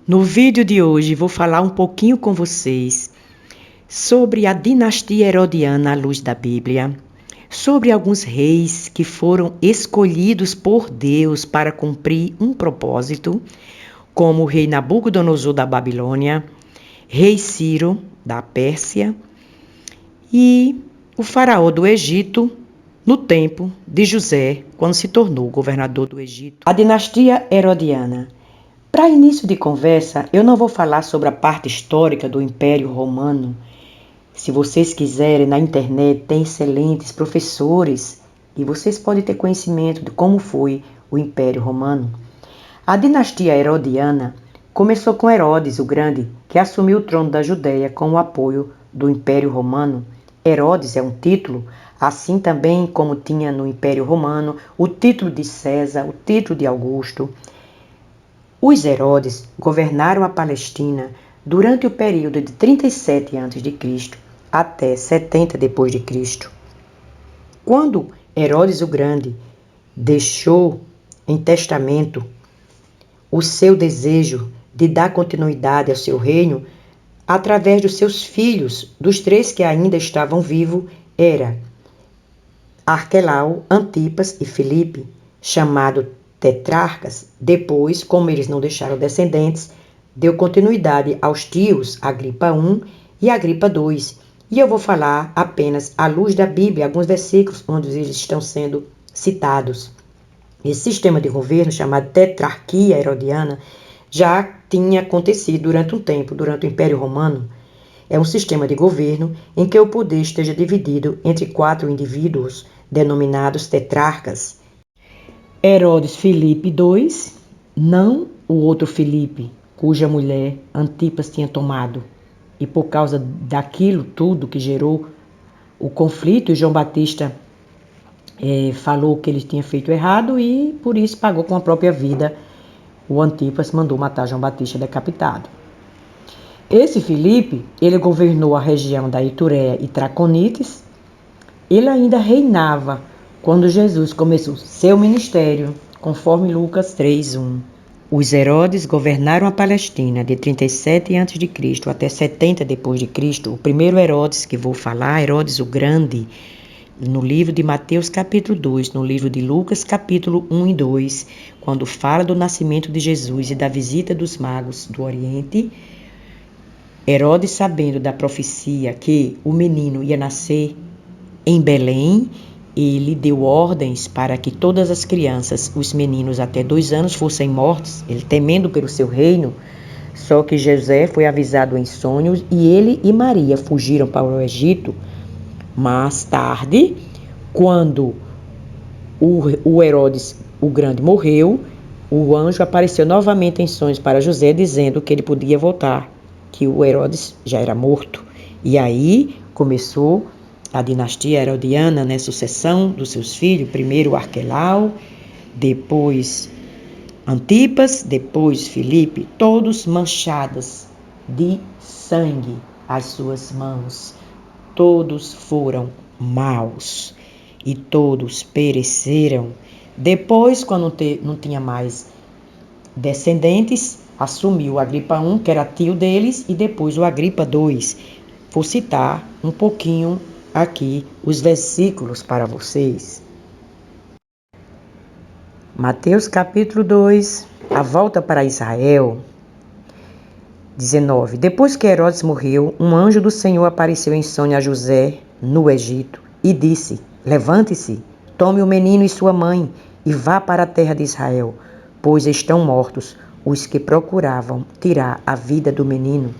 No vídeo de hoje vou falar um pouquinho com vocês sobre a dinastia herodiana à luz da Bíblia, sobre alguns reis que foram escolhidos por Deus para cumprir um propósito, como o rei Nabucodonosor da Babilônia, rei Ciro da Pérsia e o faraó do Egito no tempo de José, quando se tornou governador do Egito. A dinastia herodiana. Para início de conversa, eu não vou falar sobre a parte histórica do Império Romano. Se vocês quiserem, na internet tem excelentes professores e vocês podem ter conhecimento de como foi o Império Romano. A dinastia herodiana começou com Herodes o Grande, que assumiu o trono da Judéia com o apoio do Império Romano. Herodes é um título, assim também como tinha no Império Romano o título de César, o título de Augusto. Os Herodes governaram a Palestina durante o período de 37 a.C. até 70 d.C. Quando Herodes o Grande deixou em testamento o seu desejo de dar continuidade ao seu reino, através dos seus filhos, dos 3 que ainda estavam vivos, era Arquelau, Antipas e Filipe, chamado tetrarcas. Depois, como eles não deixaram descendentes, deu continuidade aos tios Agripa I e Agripa II. E eu vou falar apenas à luz da Bíblia, alguns versículos onde eles estão sendo citados. Esse sistema de governo, chamado tetrarquia herodiana, já tinha acontecido durante um tempo, durante o Império Romano. É um sistema de governo em que o poder esteja dividido entre 4 indivíduos, denominados tetrarcas. Herodes Filipe II, não o outro Filipe, cuja mulher Antipas tinha tomado. E por causa daquilo tudo que gerou o conflito, João Batista falou que ele tinha feito errado e por isso pagou com a própria vida. O Antipas mandou matar João Batista decapitado. Esse Filipe, ele governou a região da Itureia e Traconites. Ele ainda reinava quando Jesus começou seu ministério, conforme Lucas 3:1. Os Herodes governaram a Palestina de 37 a.C. até 70 d.C. O primeiro Herodes que vou falar, Herodes o Grande, no livro de Mateus capítulo 2, no livro de Lucas capítulo 1 e 2, quando fala do nascimento de Jesus e da visita dos magos do Oriente. Herodes, sabendo da profecia que o menino ia nascer em Belém, ele deu ordens para que todas as crianças, os meninos até 2 anos, fossem mortos, ele temendo pelo seu reino. Só que José foi avisado em sonhos e ele e Maria fugiram para o Egito. Mais tarde, quando o Herodes o Grande morreu, o anjo apareceu novamente em sonhos para José, dizendo que ele podia voltar, que o Herodes já era morto. E aí começou a dinastia herodiana, né, sucessão dos seus filhos, primeiro Arquelau, depois Antipas, depois Filipe, todos manchados de sangue as suas mãos. Todos foram maus e todos pereceram. Depois, quando não tinha mais descendentes, assumiu Agripa I, que era tio deles, e depois o Agripa II. Vou citar um pouquinho aqui os versículos para vocês. Mateus capítulo 2, a volta para Israel. 19. Depois que Herodes morreu, um anjo do Senhor apareceu em sonho a José no Egito e disse: levante-se, tome o menino e sua mãe e vá para a terra de Israel, pois estão mortos os que procuravam tirar a vida do menino.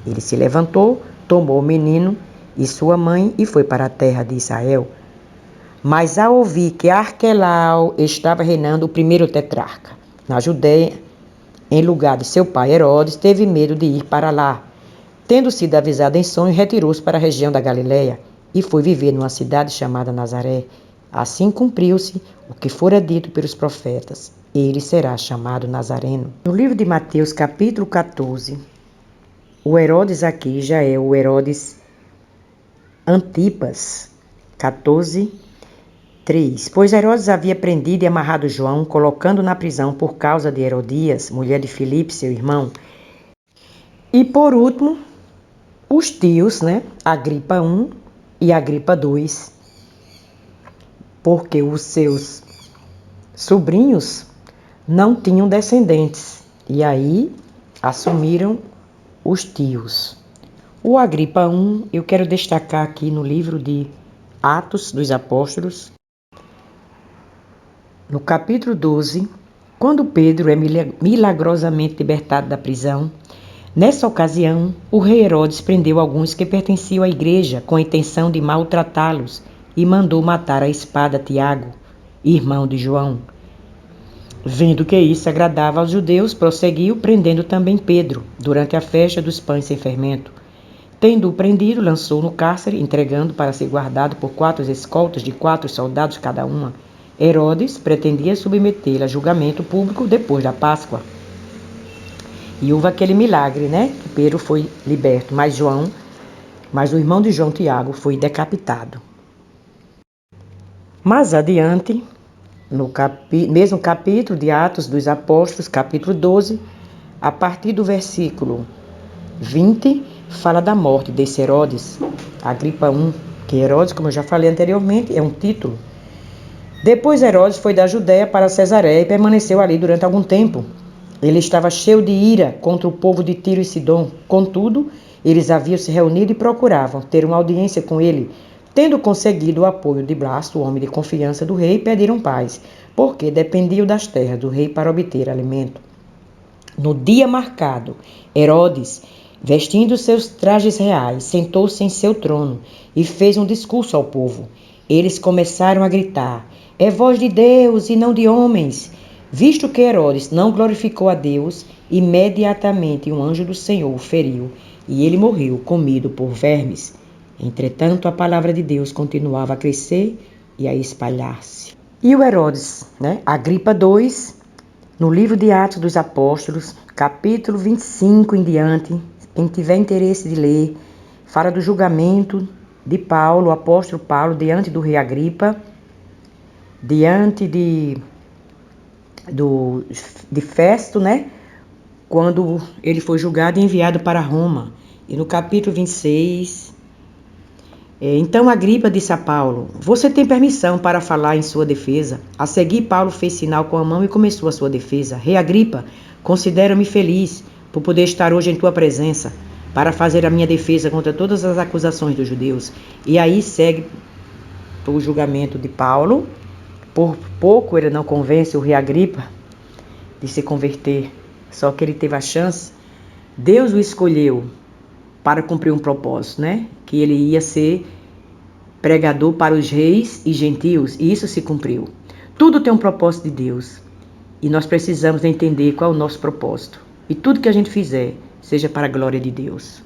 Ele se levantou, tomou o menino e sua mãe e foi para a terra de Israel. Mas ao ouvir que Arquelau estava reinando o primeiro tetrarca na Judéia, em lugar de seu pai Herodes, teve medo de ir para lá. Tendo sido avisado em sonho, retirou-se para a região da Galileia e foi viver numa cidade chamada Nazaré. Assim cumpriu-se o que fora dito pelos profetas: ele será chamado Nazareno. No livro de Mateus, capítulo 14, o Herodes aqui já é o Herodes Antipas, 14:3. Pois Herodes havia prendido e amarrado João, colocando na prisão por causa de Herodias, mulher de Filipe, seu irmão. E por último, os tios, né? Agripa I e Agripa II, porque os seus sobrinhos não tinham descendentes e aí assumiram os tios. O Agripa I, eu quero destacar aqui no livro de Atos dos Apóstolos, no capítulo 12, quando Pedro é milagrosamente libertado da prisão. Nessa ocasião, o rei Herodes prendeu alguns que pertenciam à igreja com a intenção de maltratá-los e mandou matar a espada Tiago, irmão de João. Vendo que isso agradava aos judeus, prosseguiu prendendo também Pedro, durante a festa dos pães sem fermento. Tendo-o prendido, lançou no cárcere, entregando para ser guardado por 4 escoltas de 4 soldados cada uma. Herodes pretendia submetê-lo a julgamento público depois da Páscoa. E houve aquele milagre, né? Que Pedro foi liberto, mas o irmão de João, Tiago, foi decapitado. Mais adiante, no mesmo capítulo de Atos dos Apóstolos, capítulo 12, a partir do versículo 20, fala da morte desse Herodes, Agripa I, que Herodes, como eu já falei anteriormente, é um título. Depois Herodes foi da Judéia para Cesareia e permaneceu ali durante algum tempo. Ele estava cheio de ira contra o povo de Tiro e Sidom. Contudo, eles haviam se reunido e procuravam ter uma audiência com ele. Tendo conseguido o apoio de Blasto, o homem de confiança do rei, pediram paz, porque dependiam das terras do rei para obter alimento. No dia marcado, Herodes, vestindo seus trajes reais, sentou-se em seu trono e fez um discurso ao povo. Eles começaram a gritar: "É voz de Deus e não de homens." Visto que Herodes não glorificou a Deus, imediatamente um anjo do Senhor o feriu, e ele morreu, comido por vermes. Entretanto, a palavra de Deus continuava a crescer e a espalhar-se. E o Herodes, Agripa II, no livro de Atos dos Apóstolos, capítulo 25 em diante, quem tiver interesse de ler, fala do julgamento de Paulo, o apóstolo Paulo, diante do rei Agripa, diante de Festo, quando ele foi julgado e enviado para Roma. E no capítulo 26, então Agripa disse a Paulo: "Você tem permissão para falar em sua defesa?" A seguir, Paulo fez sinal com a mão e começou a sua defesa. "Rei Agripa, considero-me feliz por poder estar hoje em tua presença, para fazer a minha defesa contra todas as acusações dos judeus." E aí segue o julgamento de Paulo. Por pouco ele não convence o rei Agripa de se converter, só que ele teve a chance. Deus o escolheu para cumprir um propósito, que ele ia ser pregador para os reis e gentios, e isso se cumpriu. Tudo tem um propósito de Deus, e nós precisamos entender qual é o nosso propósito. E tudo que a gente fizer, seja para a glória de Deus.